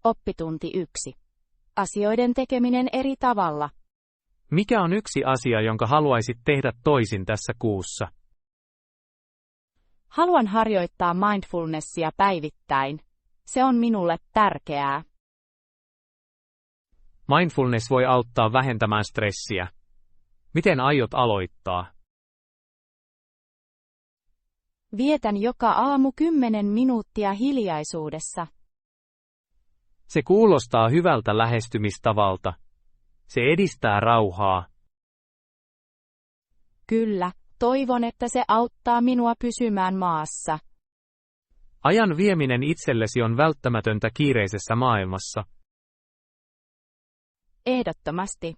Oppitunti 1. Asioiden tekeminen eri tavalla. Mikä on yksi asia, jonka haluaisit tehdä toisin tässä kuussa? Haluan harjoittaa mindfulnessia päivittäin. Se on minulle tärkeää. Mindfulness voi auttaa vähentämään stressiä. Miten aiot aloittaa? Vietän joka aamu 10 minuuttia hiljaisuudessa. Se kuulostaa hyvältä lähestymistavalta. Se edistää rauhaa. Kyllä, toivon, että se auttaa minua pysymään maassa. Ajan vieminen itsellesi on välttämätöntä kiireisessä maailmassa. Ehdottomasti.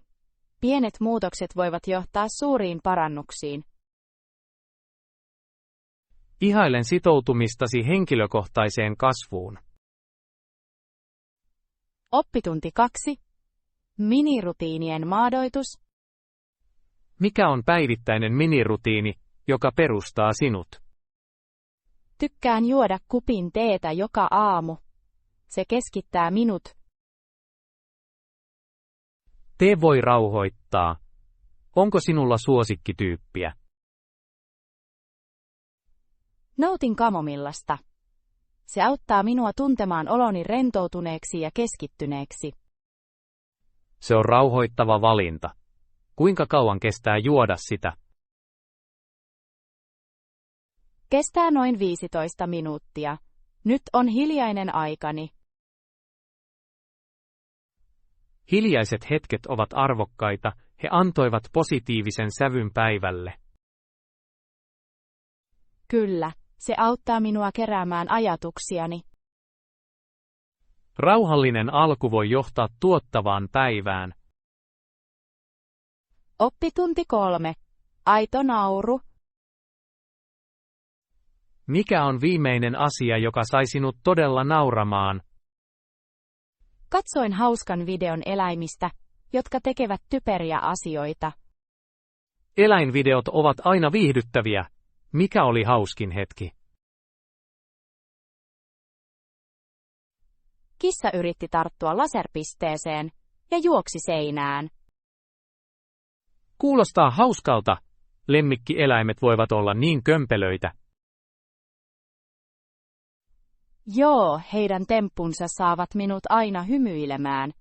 Pienet muutokset voivat johtaa suuriin parannuksiin. Ihailen sitoutumistasi henkilökohtaiseen kasvuun. Oppitunti 2. Minirutiinien maadoitus. Mikä on päivittäinen minirutiini, joka perustaa sinut? Tykkään juoda kupin teetä joka aamu. Se keskittää minut. Tee voi rauhoittaa. Onko sinulla suosikkityyppiä? Nautin kamomillasta. Se auttaa minua tuntemaan oloni rentoutuneeksi ja keskittyneeksi. Se on rauhoittava valinta. Kuinka kauan kestää juoda sitä? Kestää noin 15 minuuttia. Nyt on hiljainen aikani. Hiljaiset hetket ovat arvokkaita, he antoivat positiivisen sävyn päivälle. Kyllä, se auttaa minua keräämään ajatuksiani. Rauhallinen alku voi johtaa tuottavaan päivään. Oppitunti 3. Aito nauru. Mikä on viimeinen asia, joka sai sinut todella nauramaan? Katsoin hauskan videon eläimistä, jotka tekevät typeriä asioita. Eläinvideot ovat aina viihdyttäviä. Mikä oli hauskin hetki? Kissa yritti tarttua laserpisteeseen ja juoksi seinään. Kuulostaa hauskalta. Lemmikkieläimet voivat olla niin kömpelöitä. Joo, heidän temppunsa saavat minut aina hymyilemään.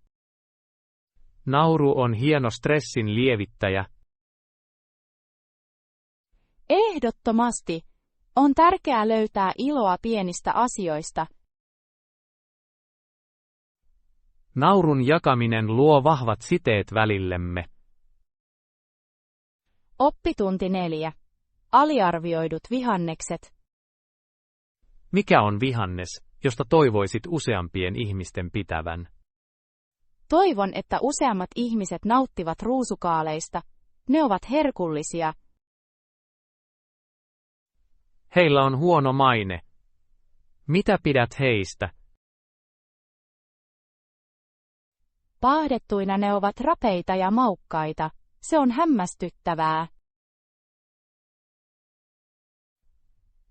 Nauru on hieno stressin lievittäjä. Ehdottomasti. On tärkeää löytää iloa pienistä asioista. Naurun jakaminen luo vahvat siteet välillemme. Oppitunti 4. Aliarvioidut vihannekset. Mikä on vihannes, josta toivoisit useampien ihmisten pitävän? Toivon, että useammat ihmiset nauttivat ruusukaaleista. Ne ovat herkullisia. Heillä on huono maine. Mitä pidät heistä? Paahdettuina ne ovat rapeita ja maukkaita. Se on hämmästyttävää.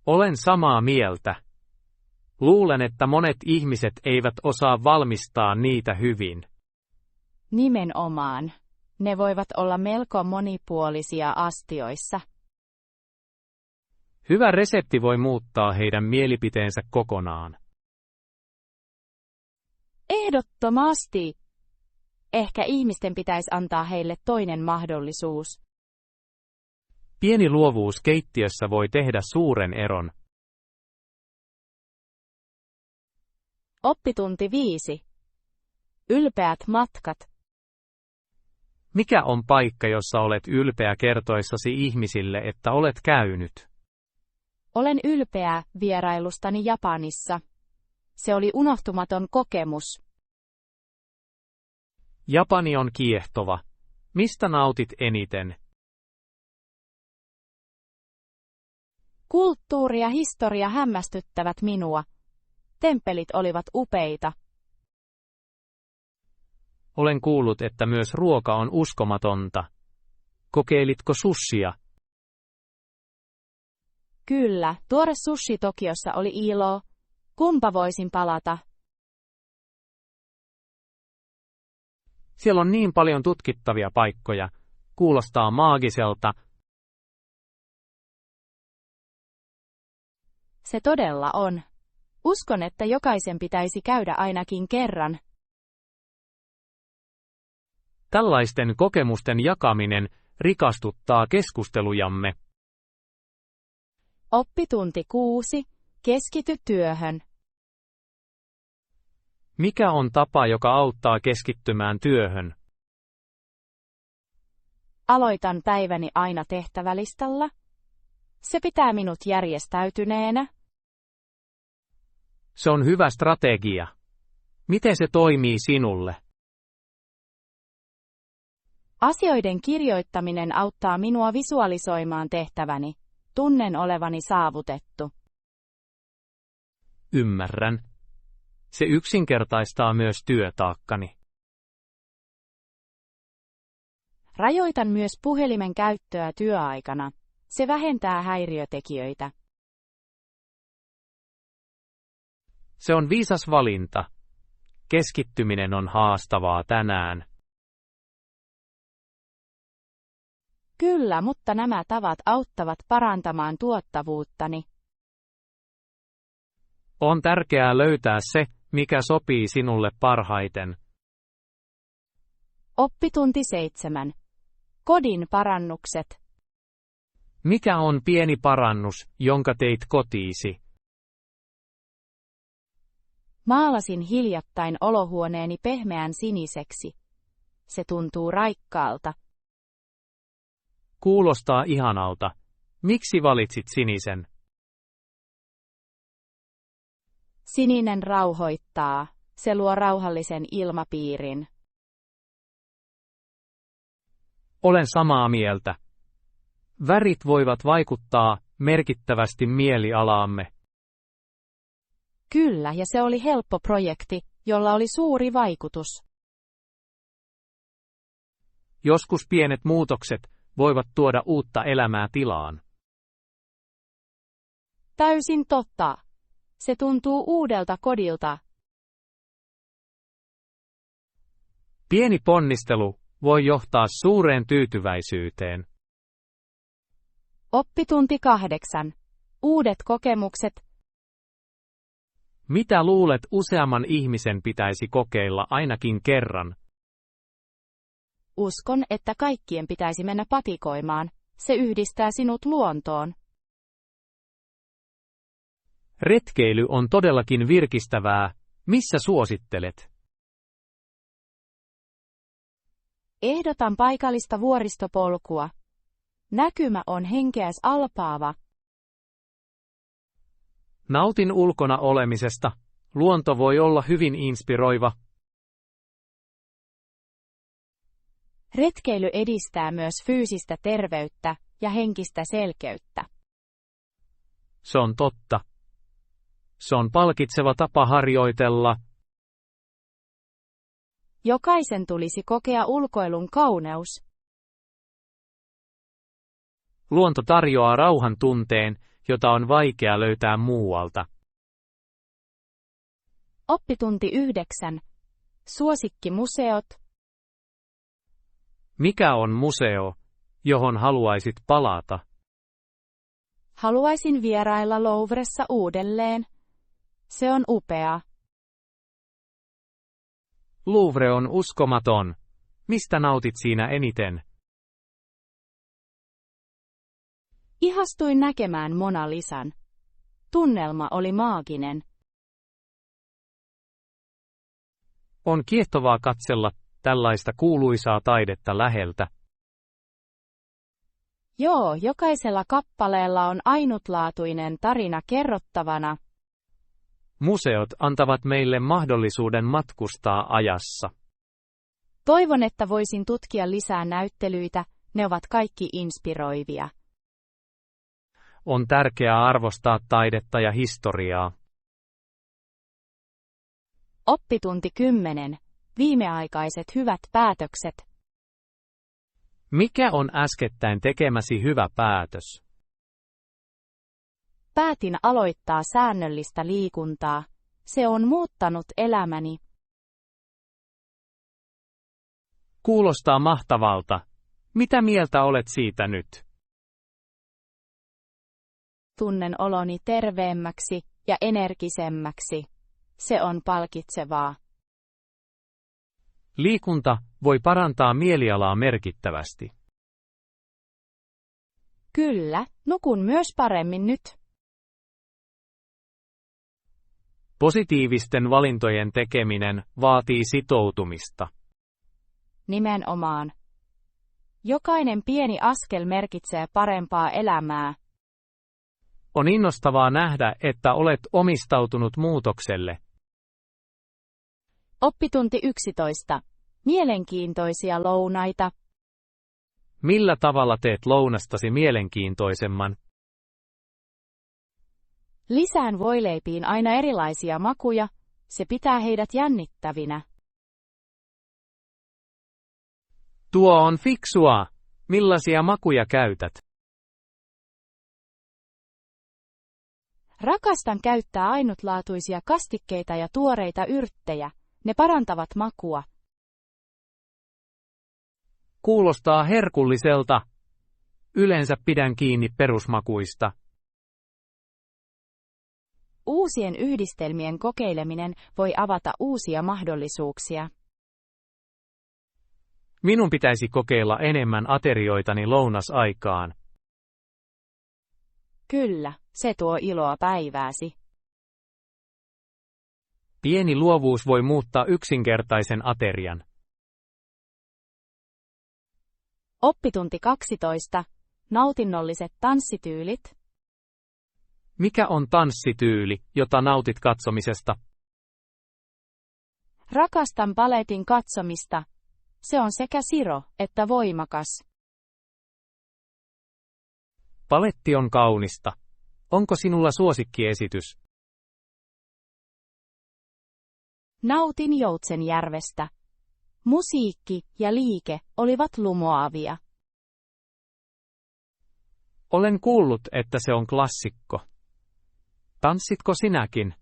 Olen samaa mieltä. Luulen, että monet ihmiset eivät osaa valmistaa niitä hyvin. Nimenomaan. Ne voivat olla melko monipuolisia astioissa. Hyvä resepti voi muuttaa heidän mielipiteensä kokonaan. Ehdottomasti. Ehkä ihmisten pitäisi antaa heille toinen mahdollisuus. Pieni luovuus keittiössä voi tehdä suuren eron. Oppitunti 5. Ylpeät matkat. Mikä on paikka, jossa olet ylpeä kertoessasi ihmisille, että olet käynyt? Olen ylpeä vierailustani Japanissa. Se oli unohtumaton kokemus. Japani on kiehtova. Mistä nautit eniten? Kulttuuri ja historia hämmästyttävät minua. Temppelit olivat upeita. Olen kuullut, että myös ruoka on uskomatonta. Kokeilitko sushia? Kyllä, tuore sushi Tokiossa oli ilo. Kumpa voisin palata? Siellä on niin paljon tutkittavia paikkoja. Kuulostaa maagiselta. Se todella on. Uskon, että jokaisen pitäisi käydä ainakin kerran. Tällaisten kokemusten jakaminen rikastuttaa keskustelujamme. Oppitunti 6. Keskity työhön. Mikä on tapa, joka auttaa keskittymään työhön? Aloitan päiväni aina tehtävälistalla. Se pitää minut järjestäytyneenä. Se on hyvä strategia. Miten se toimii sinulle? Asioiden kirjoittaminen auttaa minua visualisoimaan tehtäväni. Tunnen olevani saavutettu. Ymmärrän. Se yksinkertaistaa myös työtaakkani. Rajoitan myös puhelimen käyttöä työaikana. Se vähentää häiriötekijöitä. Se on viisas valinta. Keskittyminen on haastavaa tänään. Kyllä, mutta nämä tavat auttavat parantamaan tuottavuuttani. On tärkeää löytää se, mikä sopii sinulle parhaiten. Oppitunti 7. Kodin parannukset. Mikä on pieni parannus, jonka teit kotiisi? Maalasin hiljattain olohuoneeni pehmeän siniseksi. Se tuntuu raikkaalta. Kuulostaa ihanalta. Miksi valitsit sinisen? Sininen rauhoittaa. Se luo rauhallisen ilmapiirin. Olen samaa mieltä. Värit voivat vaikuttaa merkittävästi mielialaamme. Kyllä, ja se oli helppo projekti, jolla oli suuri vaikutus. Joskus pienet muutokset voivat tuoda uutta elämää tilaan. Täysin totta. Se tuntuu uudelta kodilta. Pieni ponnistelu voi johtaa suureen tyytyväisyyteen. Oppitunti 8. Uudet kokemukset. Mitä luulet useamman ihmisen pitäisi kokeilla ainakin kerran? Uskon, että kaikkien pitäisi mennä patikoimaan. Se yhdistää sinut luontoon. Retkeily on todellakin virkistävää. Missä suosittelet? Ehdotan paikallista vuoristopolkua. Näkymä on henkeäs alpaava. Nautin ulkona olemisesta. Luonto voi olla hyvin inspiroiva. Retkeily edistää myös fyysistä terveyttä ja henkistä selkeyttä. Se on totta. Se on palkitseva tapa harjoitella. Jokaisen tulisi kokea ulkoilun kauneus. Luonto tarjoaa rauhan tunteen, jota on vaikea löytää muualta. Oppitunti 9. Suosikkimuseot. Mikä on museo, johon haluaisit palata? Haluaisin vierailla Louvressa uudelleen. Se on upea. Louvre on uskomaton. Mistä nautit siinä eniten? Ihastuin näkemään Mona Lisan. Tunnelma oli maaginen. On kiehtovaa katsella tällaista kuuluisaa taidetta läheltä. Joo, jokaisella kappaleella on ainutlaatuinen tarina kerrottavana. Museot antavat meille mahdollisuuden matkustaa ajassa. Toivon, että voisin tutkia lisää näyttelyitä, ne ovat kaikki inspiroivia. On tärkeää arvostaa taidetta ja historiaa. Oppitunti 10. Viimeaikaiset hyvät päätökset. Mikä on äskettäin tekemäsi hyvä päätös? Päätin aloittaa säännöllistä liikuntaa. Se on muuttanut elämäni. Kuulostaa mahtavalta. Mitä mieltä olet siitä nyt? Tunnen oloni terveemmäksi ja energisemmäksi. Se on palkitsevaa. Liikunta voi parantaa mielialaa merkittävästi. Kyllä, nukun myös paremmin nyt. Positiivisten valintojen tekeminen vaatii sitoutumista. Nimenomaan. Jokainen pieni askel merkitsee parempaa elämää. On innostavaa nähdä, että olet omistautunut muutokselle. Oppitunti 11. Mielenkiintoisia lounaita. Millä tavalla teet lounastasi mielenkiintoisemman? Lisään voileipiin aina erilaisia makuja, se pitää heidät jännittävinä. Tuo on fiksua. Millaisia makuja käytät? Rakastan käyttää ainutlaatuisia kastikkeita ja tuoreita yrttejä, ne parantavat makua. Kuulostaa herkulliselta. Yleensä pidän kiinni perusmakuista. Uusien yhdistelmien kokeileminen voi avata uusia mahdollisuuksia. Minun pitäisi kokeilla enemmän aterioitani lounasaikaan. Kyllä, se tuo iloa päivääsi. Pieni luovuus voi muuttaa yksinkertaisen aterian. Oppitunti 12. Nautinnolliset tanssityylit. Mikä on tanssityyli, jota nautit katsomisesta? Rakastan baletin katsomista. Se on sekä siro että voimakas. Baletti on kaunista. Onko sinulla suosikkiesitys? Nautin Joutsenjärvestä. Musiikki ja liike olivat lumoavia. Olen kuullut, että se on klassikko. Tanssitko sinäkin?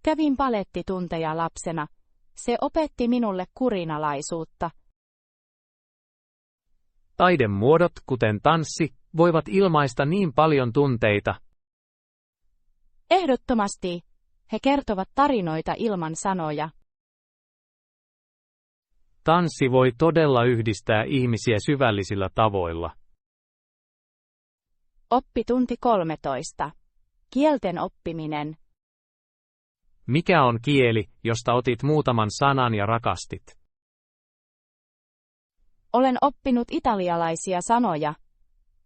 Kävin balettitunteja lapsena. Se opetti minulle kurinalaisuutta. Taidemuodot, kuten tanssi, voivat ilmaista niin paljon tunteita. Ehdottomasti. He kertovat tarinoita ilman sanoja. Tanssi voi todella yhdistää ihmisiä syvällisillä tavoilla. Oppitunti 13. Kielten oppiminen. Mikä on kieli, josta otit muutaman sanan ja rakastit? Olen oppinut italialaisia sanoja.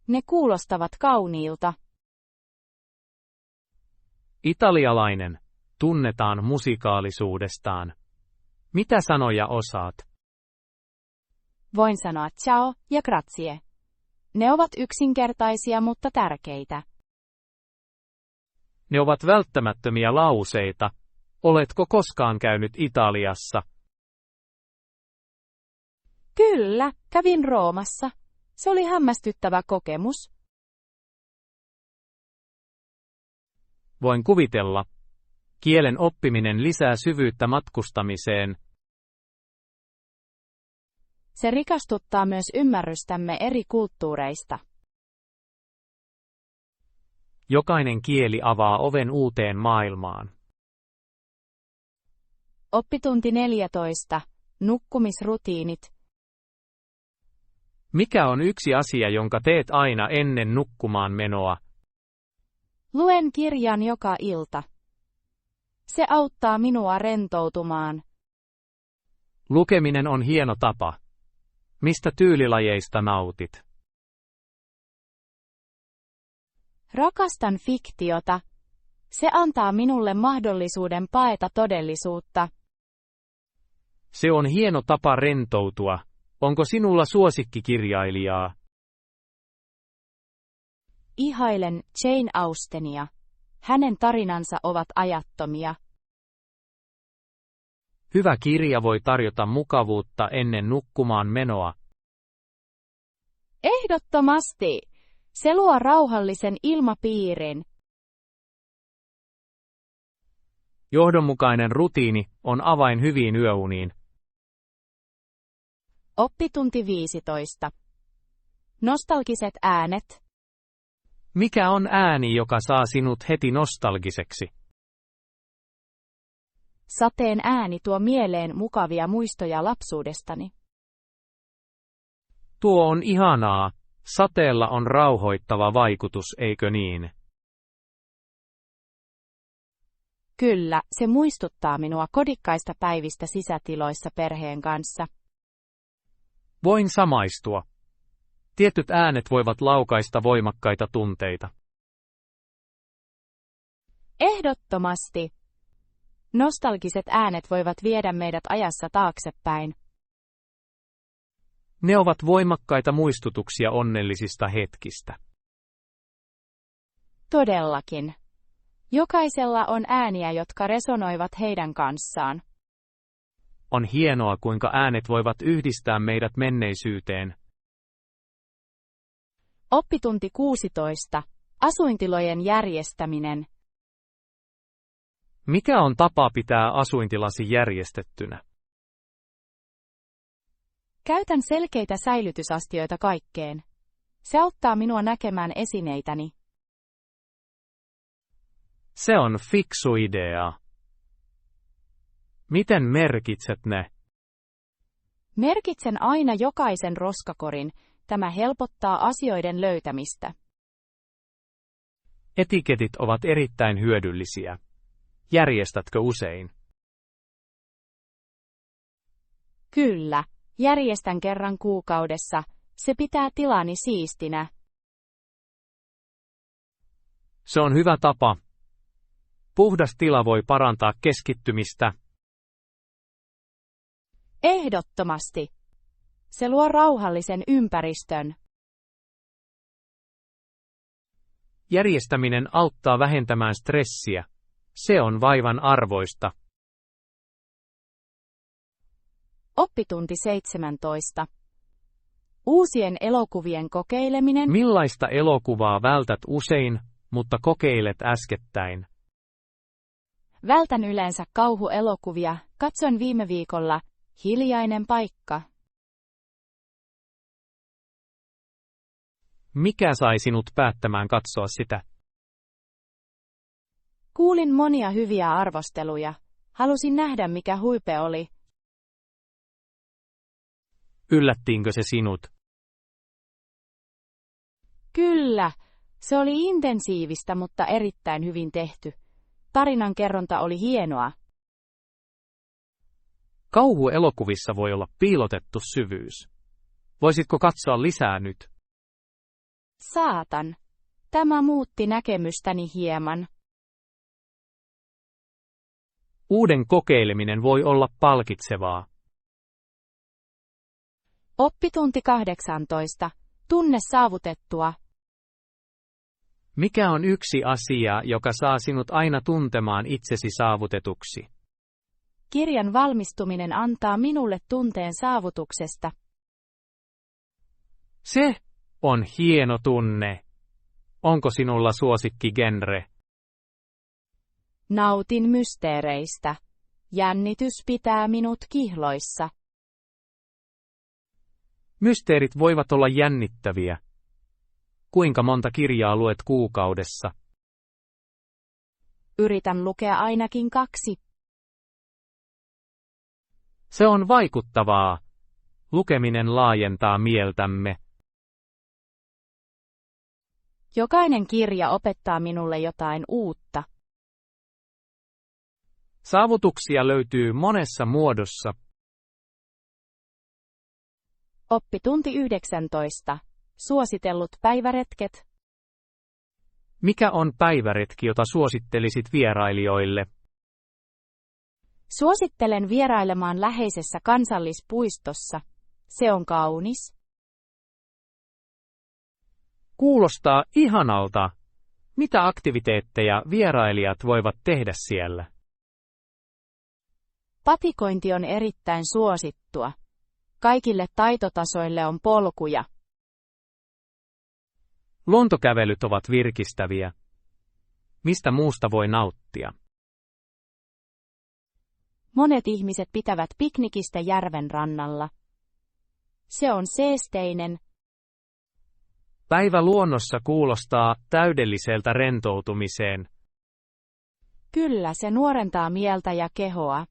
Ne kuulostavat kauniilta. Italialainen tunnetaan musikaalisuudestaan. Mitä sanoja osaat? Voin sanoa ciao ja grazie. Ne ovat yksinkertaisia, mutta tärkeitä. Ne ovat välttämättömiä lauseita. Oletko koskaan käynyt Italiassa? Kyllä, kävin Roomassa. Se oli hämmästyttävä kokemus. Voin kuvitella. Kielen oppiminen lisää syvyyttä matkustamiseen. Se rikastuttaa myös ymmärrystämme eri kulttuureista. Jokainen kieli avaa oven uuteen maailmaan. Oppitunti 14. Nukkumisrutiinit. Mikä on yksi asia, jonka teet aina ennen nukkumaan menoa? Luen kirjan joka ilta. Se auttaa minua rentoutumaan. Lukeminen on hieno tapa. Mistä tyylilajeista nautit? Rakastan fiktiota. Se antaa minulle mahdollisuuden paeta todellisuutta. Se on hieno tapa rentoutua. Onko sinulla suosikkikirjailijaa? Ihailen Jane Austenia. Hänen tarinansa ovat ajattomia. Hyvä kirja voi tarjota mukavuutta ennen nukkumaan menoa. Ehdottomasti. Se luo rauhallisen ilmapiirin. Johdonmukainen rutiini on avain hyviin yöuniin. Oppitunti 15. Nostalgiset äänet. Mikä on ääni, joka saa sinut heti nostalgiseksi? Sateen ääni tuo mieleen mukavia muistoja lapsuudestani. Tuo on ihanaa. Sateella on rauhoittava vaikutus, eikö niin? Kyllä, se muistuttaa minua kodikkaista päivistä sisätiloissa perheen kanssa. Voin samaistua. Tietyt äänet voivat laukaista voimakkaita tunteita. Ehdottomasti. Nostalgiset äänet voivat viedä meidät ajassa taaksepäin. Ne ovat voimakkaita muistutuksia onnellisista hetkistä. Todellakin. Jokaisella on ääniä, jotka resonoivat heidän kanssaan. On hienoa, kuinka äänet voivat yhdistää meidät menneisyyteen. Oppitunti 16. Asuintilojen järjestäminen. Mikä on tapa pitää asuintilasi järjestettynä? Käytän selkeitä säilytysastioita kaikkeen. Se auttaa minua näkemään esineitäni. Se on fiksu idea. Miten merkitset ne? Merkitsen aina jokaisen roskakorin. Tämä helpottaa asioiden löytämistä. Etiketit ovat erittäin hyödyllisiä. Järjestätkö usein? Kyllä, järjestän kerran kuukaudessa. Se pitää tilani siistinä. Se on hyvä tapa. Puhdas tila voi parantaa keskittymistä. Ehdottomasti. Se luo rauhallisen ympäristön. Järjestäminen auttaa vähentämään stressiä. Se on vaivan arvoista. Oppitunti 17. Uusien elokuvien kokeileminen. Millaista elokuvaa vältät usein, mutta kokeilet äskettäin? Vältän yleensä kauhuelokuvia. Katsoin viime viikolla Hiljainen paikka. Mikä sai sinut päättämään katsoa sitä? Kuulin monia hyviä arvosteluja. Halusin nähdä, mikä huipe oli. Yllättiinkö se sinut? Kyllä. Se oli intensiivistä, mutta erittäin hyvin tehty. Tarinan kerronta oli hienoa. Kauhuelokuvissa voi olla piilotettu syvyys. Voisitko katsoa lisää nyt? Saatan. Tämä muutti näkemystäni hieman. Uuden kokeileminen voi olla palkitsevaa. Oppitunti 18. Tunne saavutettua. Mikä on yksi asia, joka saa sinut aina tuntemaan itsesi saavutetuksi? Kirjan valmistuminen antaa minulle tunteen saavutuksesta. Se on hieno tunne. Onko sinulla suosikkigenre? Nautin mysteereistä. Jännitys pitää minut kihloissa. Mysteerit voivat olla jännittäviä. Kuinka monta kirjaa luet kuukaudessa? Yritän lukea ainakin 2. Se on vaikuttavaa. Lukeminen laajentaa mieltämme. Jokainen kirja opettaa minulle jotain uutta. Saavutuksia löytyy monessa muodossa. Oppitunti 19. Suositellut päiväretket. Mikä on päiväretki, jota suosittelisit vierailijoille? Suosittelen vierailemaan läheisessä kansallispuistossa. Se on kaunis. Kuulostaa ihanalta. Mitä aktiviteetteja vierailijat voivat tehdä siellä? Patikointi on erittäin suosittua. Kaikille taitotasoille on polkuja. Luontokävelyt ovat virkistäviä. Mistä muusta voi nauttia? Monet ihmiset pitävät piknikistä järven rannalla. Se on seesteinen. Päivä luonnossa kuulostaa täydelliseltä rentoutumiseen. Kyllä, se nuorentaa mieltä ja kehoa.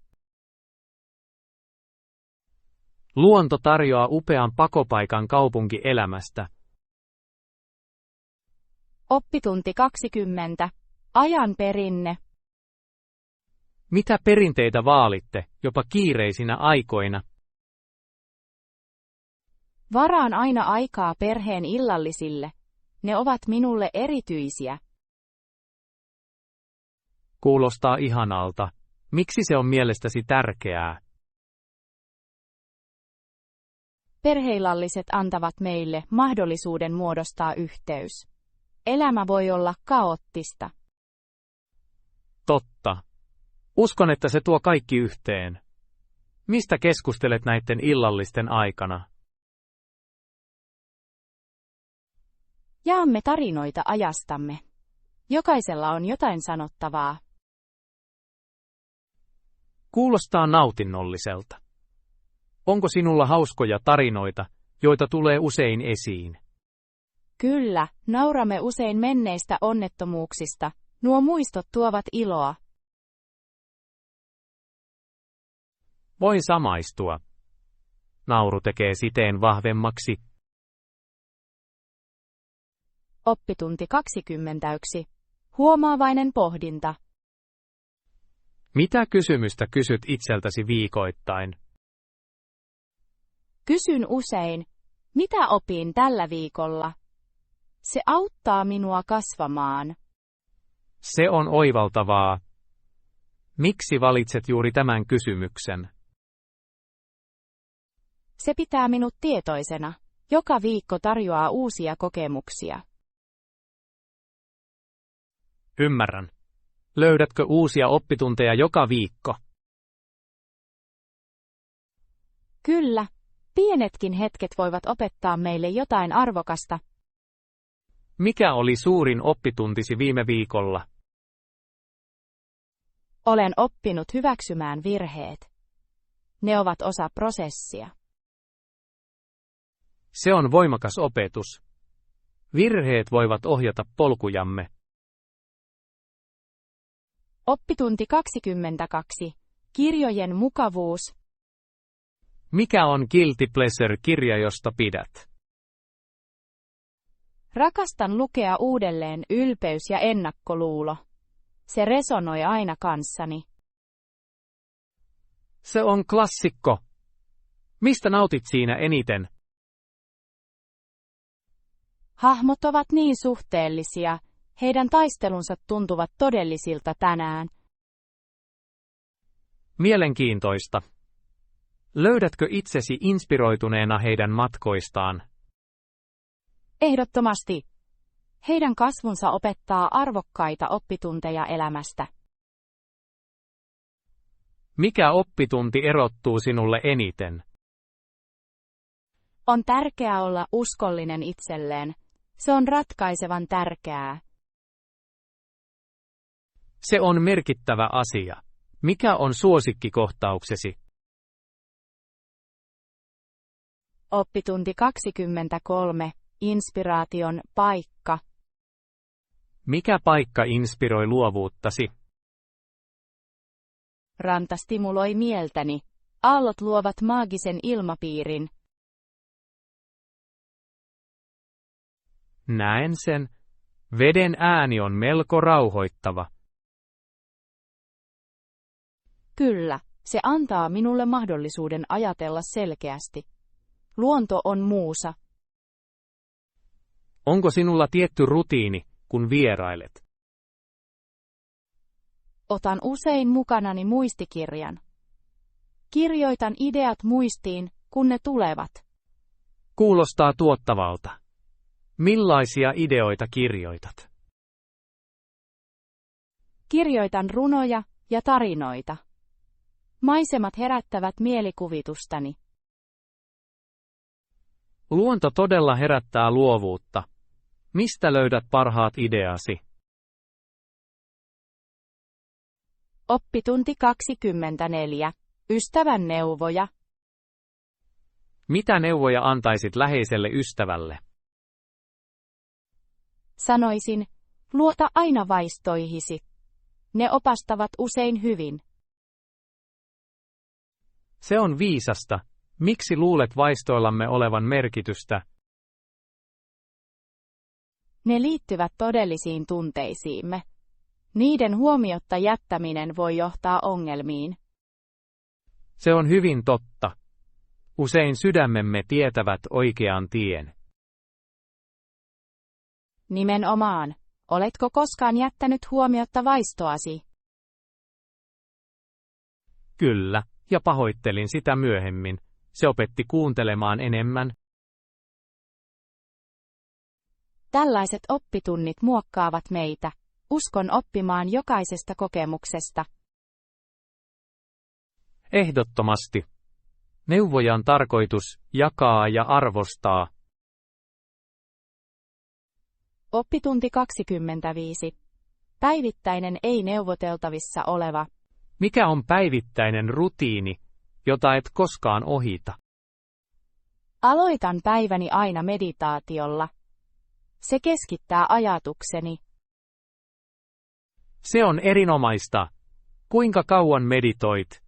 Luonto tarjoaa upean pakopaikan kaupunkielämästä. Oppitunti 20. Ajan perinne. Mitä perinteitä vaalitte, jopa kiireisinä aikoina? Varaan aina aikaa perheen illallisille. Ne ovat minulle erityisiä. Kuulostaa ihanalta. Miksi se on mielestäsi tärkeää? Perheillalliset antavat meille mahdollisuuden muodostaa yhteys. Elämä voi olla kaoottista. Totta. Uskon, että se tuo kaikki yhteen. Mistä keskustelet näiden illallisten aikana? Jaamme tarinoita ajastamme. Jokaisella on jotain sanottavaa. Kuulostaa nautinnolliselta. Onko sinulla hauskoja tarinoita, joita tulee usein esiin? Kyllä, nauramme usein menneistä onnettomuuksista. Nuo muistot tuovat iloa. Voin samaistua. Nauru tekee siteen vahvemmaksi. Oppitunti 21. Huomaavainen pohdinta. Mitä kysymystä kysyt itseltäsi viikoittain? Kysyn usein, mitä opin tällä viikolla? Se auttaa minua kasvamaan. Se on oivaltavaa. Miksi valitset juuri tämän kysymyksen? Se pitää minut tietoisena. Joka viikko tarjoaa uusia kokemuksia. Ymmärrän. Löydätkö uusia oppitunteja joka viikko? Kyllä. Pienetkin hetket voivat opettaa meille jotain arvokasta. Mikä oli suurin oppituntisi viime viikolla? Olen oppinut hyväksymään virheet. Ne ovat osa prosessia. Se on voimakas opetus. Virheet voivat ohjata polkujamme. Oppitunti 22. Kirjojen mukavuus. Mikä on Guilty Pleasure-kirja, josta pidät? Rakastan lukea uudelleen Ylpeys ja ennakkoluulo. Se resonoi aina kanssani. Se on klassikko. Mistä nautit siinä eniten? Hahmot ovat niin suhteellisia, heidän taistelunsa tuntuvat todellisilta tänään. Mielenkiintoista. Löydätkö itsesi inspiroituneena heidän matkoistaan? Ehdottomasti. Heidän kasvunsa opettaa arvokkaita oppitunteja elämästä. Mikä oppitunti erottuu sinulle eniten? On tärkeää olla uskollinen itselleen. Se on ratkaisevan tärkeää. Se on merkittävä asia. Mikä on suosikkikohtauksesi? Oppitunti 23. Inspiraation paikka. Mikä paikka inspiroi luovuuttasi? Ranta stimuloi mieltäni. Aallot luovat maagisen ilmapiirin. Näen sen. Veden ääni on melko rauhoittava. Kyllä, se antaa minulle mahdollisuuden ajatella selkeästi. Luonto on muusa. Onko sinulla tietty rutiini, kun vierailet? Otan usein mukanani muistikirjan. Kirjoitan ideat muistiin, kun ne tulevat. Kuulostaa tuottavalta. Millaisia ideoita kirjoitat? Kirjoitan runoja ja tarinoita. Maisemat herättävät mielikuvitustani. Luonto todella herättää luovuutta. Mistä löydät parhaat ideasi? Oppitunti 24. Ystävän neuvoja. Mitä neuvoja antaisit läheiselle ystävälle? Sanoisin, luota aina vaistoihisi. Ne opastavat usein hyvin. Se on viisasta. Miksi luulet vaistoillamme olevan merkitystä? Ne liittyvät todellisiin tunteisiimme. Niiden huomiotta jättäminen voi johtaa ongelmiin. Se on hyvin totta. Usein sydämemme tietävät oikean tien. Nimenomaan. Oletko koskaan jättänyt huomiotta vaistoasi? Kyllä, ja pahoittelin sitä myöhemmin. Se opetti kuuntelemaan enemmän. Tällaiset oppitunnit muokkaavat meitä. Uskon oppimaan jokaisesta kokemuksesta. Ehdottomasti. Neuvoja on tarkoitus jakaa ja arvostaa. Oppitunti 25. Päivittäinen ei neuvoteltavissa oleva. Mikä on päivittäinen rutiini, jota et koskaan ohita? Aloitan päiväni aina meditaatiolla. Se keskittää ajatukseni. Se on erinomaista. Kuinka kauan meditoit?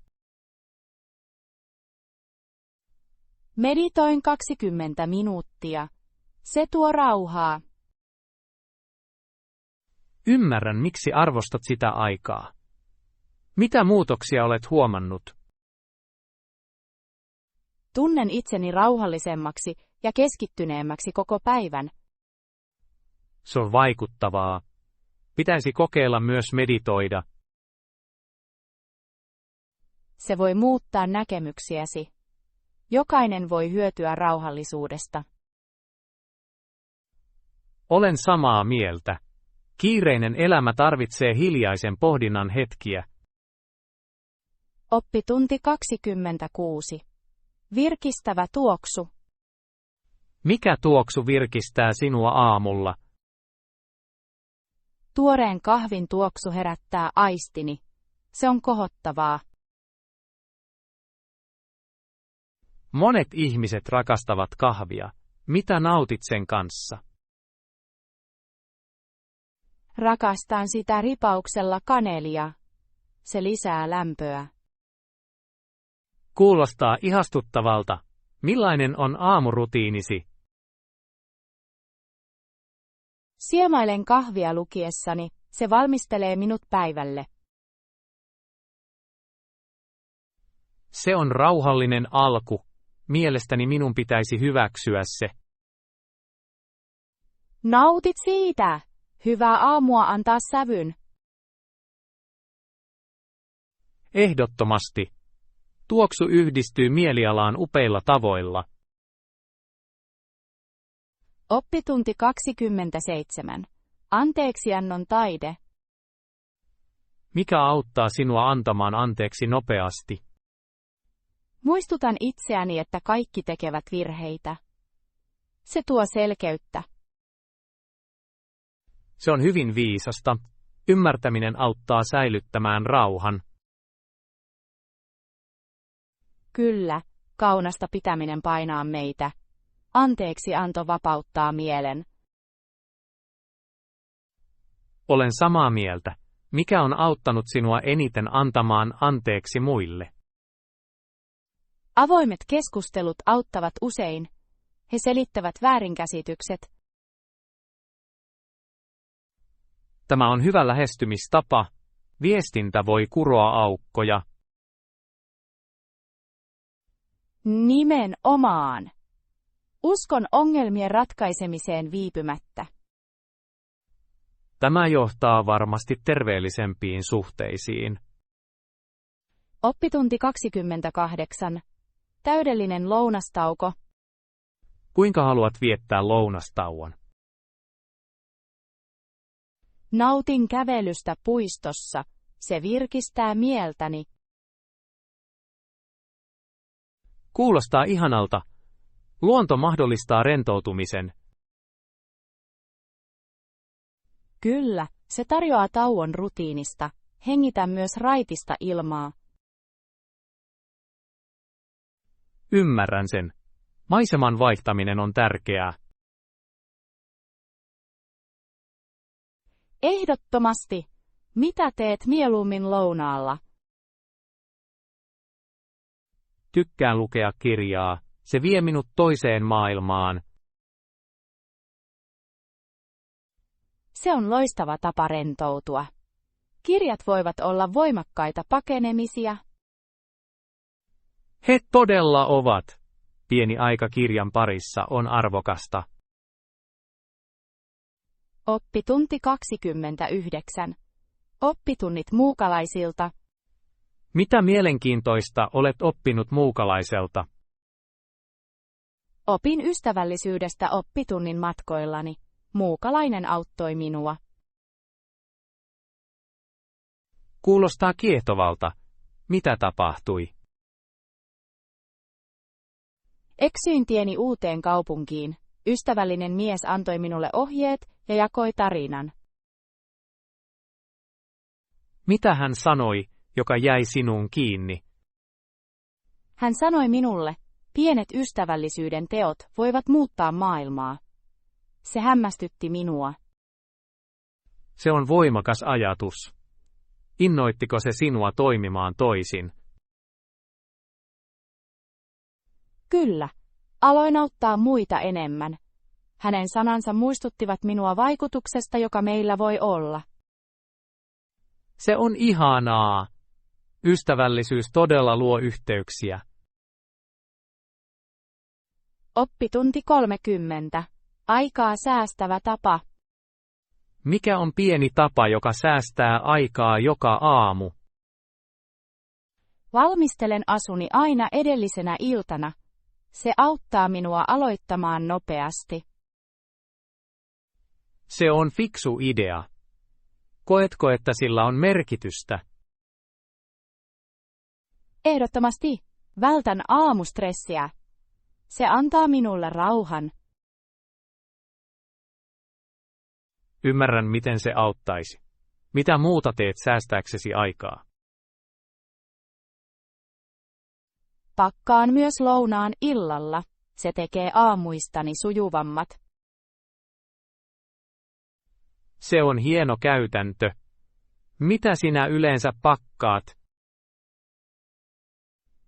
Meditoin 20 minuuttia. Se tuo rauhaa. Ymmärrän, miksi arvostat sitä aikaa. Mitä muutoksia olet huomannut? Tunnen itseni rauhallisemmaksi ja keskittyneemmäksi koko päivän. Se on vaikuttavaa. Pitäisi kokeilla myös meditoida. Se voi muuttaa näkemyksiäsi. Jokainen voi hyötyä rauhallisuudesta. Olen samaa mieltä. Kiireinen elämä tarvitsee hiljaisen pohdinnan hetkiä. Oppitunti 26. Virkistävä tuoksu. Mikä tuoksu virkistää sinua aamulla? Tuoreen kahvin tuoksu herättää aistini. Se on kohottavaa. Monet ihmiset rakastavat kahvia. Mitä nautit sen kanssa? Rakastan sitä ripauksella kanelia. Se lisää lämpöä. Kuulostaa ihastuttavalta. Millainen on aamurutiinisi? Siemailen kahvia lukiessani. Se valmistelee minut päivälle. Se on rauhallinen alku. Mielestäni minun pitäisi hyväksyä se. Nautit siitä! Hyvää aamua antaa sävyn. Ehdottomasti. Tuoksu yhdistyy mielialaan upeilla tavoilla. Oppitunti 27. Anteeksiannon taide. Mikä auttaa sinua antamaan anteeksi nopeasti? Muistutan itseäni, että kaikki tekevät virheitä. Se tuo selkeyttä. Se on hyvin viisasta. Ymmärtäminen auttaa säilyttämään rauhan. Kyllä, kaunasta pitäminen painaa meitä. Anteeksianto vapauttaa mielen. Olen samaa mieltä. Mikä on auttanut sinua eniten antamaan anteeksi muille? Avoimet keskustelut auttavat usein. He selittävät väärinkäsitykset. Tämä on hyvä lähestymistapa. Viestintä voi kuroa aukkoja. Nimenomaan. Uskon ongelmien ratkaisemiseen viipymättä. Tämä johtaa varmasti terveellisempiin suhteisiin. Oppitunti 28. Täydellinen lounastauko. Kuinka haluat viettää lounastauon? Nautin kävelystä puistossa. Se virkistää mieltäni. Kuulostaa ihanalta. Luonto mahdollistaa rentoutumisen. Kyllä, se tarjoaa tauon rutiinista. Hengitä myös raitista ilmaa. Ymmärrän sen. Maiseman vaihtaminen on tärkeää. Ehdottomasti. Mitä teet mieluummin lounaalla? Tykkään lukea kirjaa. Se vie minut toiseen maailmaan. Se on loistava tapa rentoutua. Kirjat voivat olla voimakkaita pakenemisia. He todella ovat. Pieni aika kirjan parissa on arvokasta. Oppitunti 29. Oppitunnit muukalaisilta. Mitä mielenkiintoista olet oppinut muukalaiselta? Opin ystävällisyydestä oppitunnin matkoillani. Muukalainen auttoi minua. Kuulostaa kiehtovalta. Mitä tapahtui? Eksyin tieni uuteen kaupunkiin. Ystävällinen mies antoi minulle ohjeet ja jakoi tarinan. Mitä hän sanoi, joka jäi sinuun kiinni? Hän sanoi minulle, pienet ystävällisyyden teot voivat muuttaa maailmaa. Se hämmästytti minua. Se on voimakas ajatus. Innoittiko se sinua toimimaan toisin? Kyllä. Aloin auttaa muita enemmän. Hänen sanansa muistuttivat minua vaikutuksesta, joka meillä voi olla. Se on ihanaa. Ystävällisyys todella luo yhteyksiä. Oppitunti 30. Aikaa säästävä tapa. Mikä on pieni tapa, joka säästää aikaa joka aamu? Valmistelen asuni aina edellisenä iltana. Se auttaa minua aloittamaan nopeasti. Se on fiksu idea. Koetko, että sillä on merkitystä? Ehdottomasti. Vältän aamustressiä. Se antaa minulle rauhan. Ymmärrän, miten se auttaisi. Mitä muuta teet säästääksesi aikaa? Pakkaan myös lounaan illalla. Se tekee aamuistani sujuvammat. Se on hieno käytäntö. Mitä sinä yleensä pakkaat?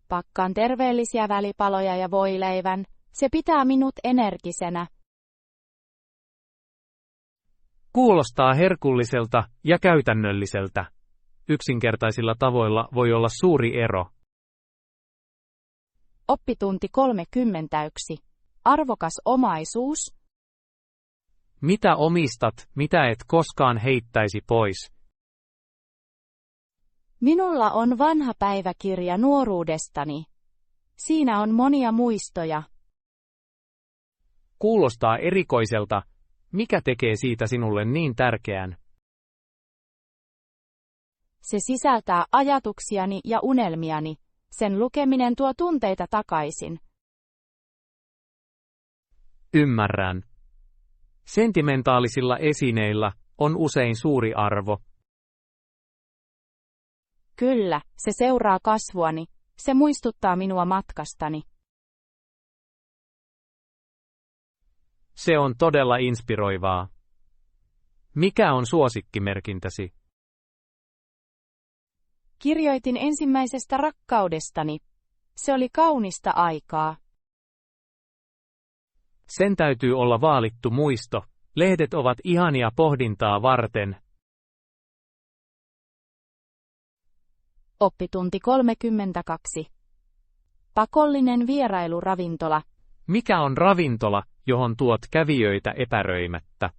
Pakkaan terveellisiä välipaloja ja voileivän. Se pitää minut energisenä. Kuulostaa herkulliselta ja käytännölliseltä. Yksinkertaisilla tavoilla voi olla suuri ero. Oppitunti 31. Arvokas omaisuus. Mitä omistat, mitä et koskaan heittäisi pois? Minulla on vanha päiväkirja nuoruudestani. Siinä on monia muistoja. Kuulostaa erikoiselta. Mikä tekee siitä sinulle niin tärkeän? Se sisältää ajatuksiani ja unelmiani. Sen lukeminen tuo tunteita takaisin. Ymmärrän. Sentimentaalisilla esineillä on usein suuri arvo. Kyllä, se seuraa kasvuani. Se muistuttaa minua matkastani. Se on todella inspiroivaa. Mikä on suosikkimerkintäsi? Kirjoitin ensimmäisestä rakkaudestani. Se oli kaunista aikaa. Sen täytyy olla vaalittu muisto. Lehdet ovat ihania pohdintaa varten. Oppitunti 32. Pakollinen vierailuravintola. Mikä on ravintola, johon tuot kävijöitä epäröimättä?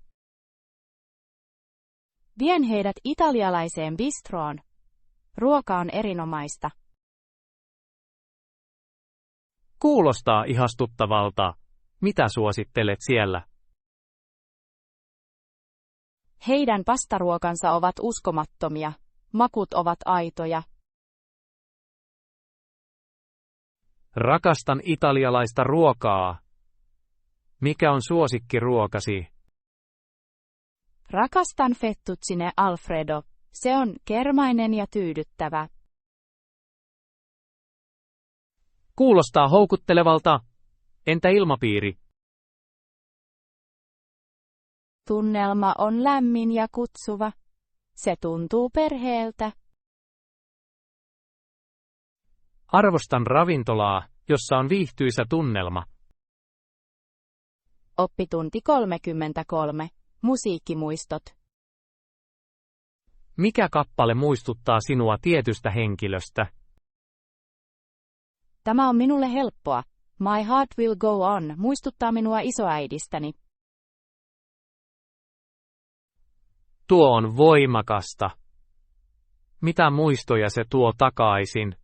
Vien heidät italialaiseen bistroon. Ruoka on erinomaista. Kuulostaa ihastuttavalta. Mitä suosittelet siellä? Heidän pastaruokansa ovat uskomattomia. Makut ovat aitoja. Rakastan italialaista ruokaa. Mikä on suosikkiruokasi? Rakastan fettuccine Alfredo. Se on kermainen ja tyydyttävä. Kuulostaa houkuttelevalta. Entä ilmapiiri? Tunnelma on lämmin ja kutsuva. Se tuntuu perheeltä. Arvostan ravintolaa, jossa on viihtyisä tunnelma. Oppitunti 33. Musiikkimuistot. Mikä kappale muistuttaa sinua tietystä henkilöstä? Tämä on minulle helppoa. My Heart Will Go On muistuttaa minua isoäidistäni. Tuo on voimakasta. Mitä muistoja se tuo takaisin?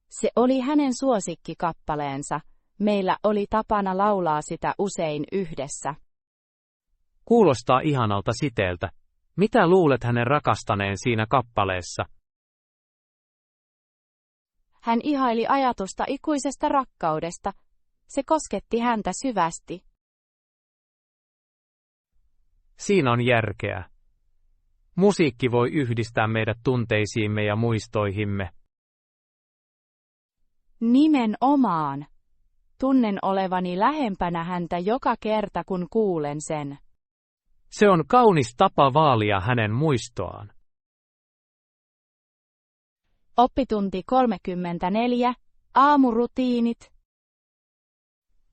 Se oli hänen suosikkikappaleensa. Meillä oli tapana laulaa sitä usein yhdessä. Kuulostaa ihanalta siteeltä. Mitä luulet hänen rakastaneen siinä kappaleessa? Hän ihaili ajatusta ikuisesta rakkaudesta. Se kosketti häntä syvästi. Siinä on järkeä. Musiikki voi yhdistää meidät tunteisiimme ja muistoihimme. Nimenomaan. Tunnen olevani lähempänä häntä joka kerta, kun kuulen sen. Se on kaunis tapa vaalia hänen muistoaan. Oppitunti 34. Aamurutiinit.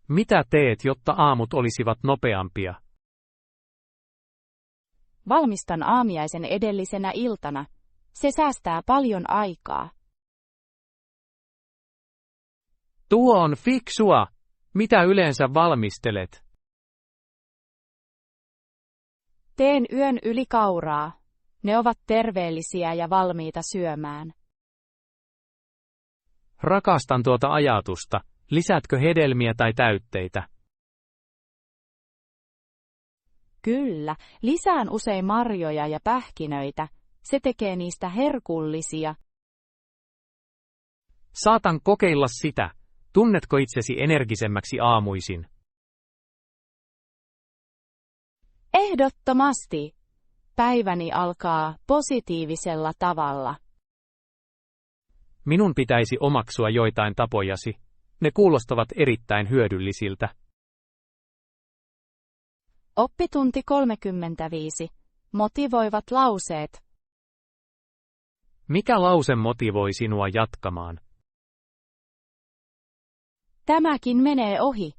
Mitä teet, jotta aamut olisivat nopeampia? Valmistan aamiaisen edellisenä iltana. Se säästää paljon aikaa. Tuo on fiksua. Mitä yleensä valmistelet? Teen yön yli kauraa. Ne ovat terveellisiä ja valmiita syömään. Rakastan tuota ajatusta. Lisäätkö hedelmiä tai täytteitä? Kyllä, lisään usein marjoja ja pähkinöitä. Se tekee niistä herkullisia. Saatan kokeilla sitä. Tunnetko itsesi energisemmäksi aamuisin? Ehdottomasti. Päiväni alkaa positiivisella tavalla. Minun pitäisi omaksua joitain tapojasi. Ne kuulostavat erittäin hyödyllisiltä. Oppitunti 35. Motivoivat lauseet. Mikä lause motivoi sinua jatkamaan? Tämäkin menee ohi.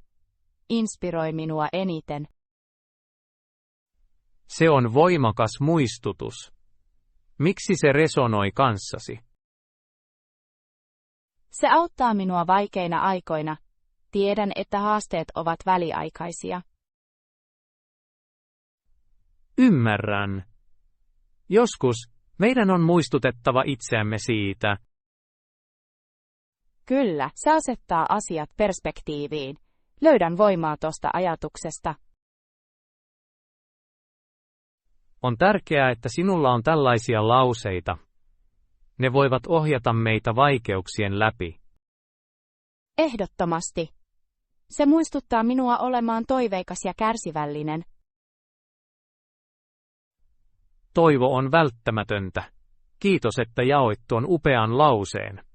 Inspiroi minua eniten. Se on voimakas muistutus. Miksi se resonoi kanssasi? Se auttaa minua vaikeina aikoina. Tiedän, että haasteet ovat väliaikaisia. Ymmärrän. Joskus meidän on muistutettava itseämme siitä. Kyllä, se asettaa asiat perspektiiviin. Löydän voimaa tuosta ajatuksesta. On tärkeää, että sinulla on tällaisia lauseita. Ne voivat ohjata meitä vaikeuksien läpi. Ehdottomasti. Se muistuttaa minua olemaan toiveikas ja kärsivällinen. Toivo on välttämätöntä. Kiitos, että jaoit tuon upean lauseen.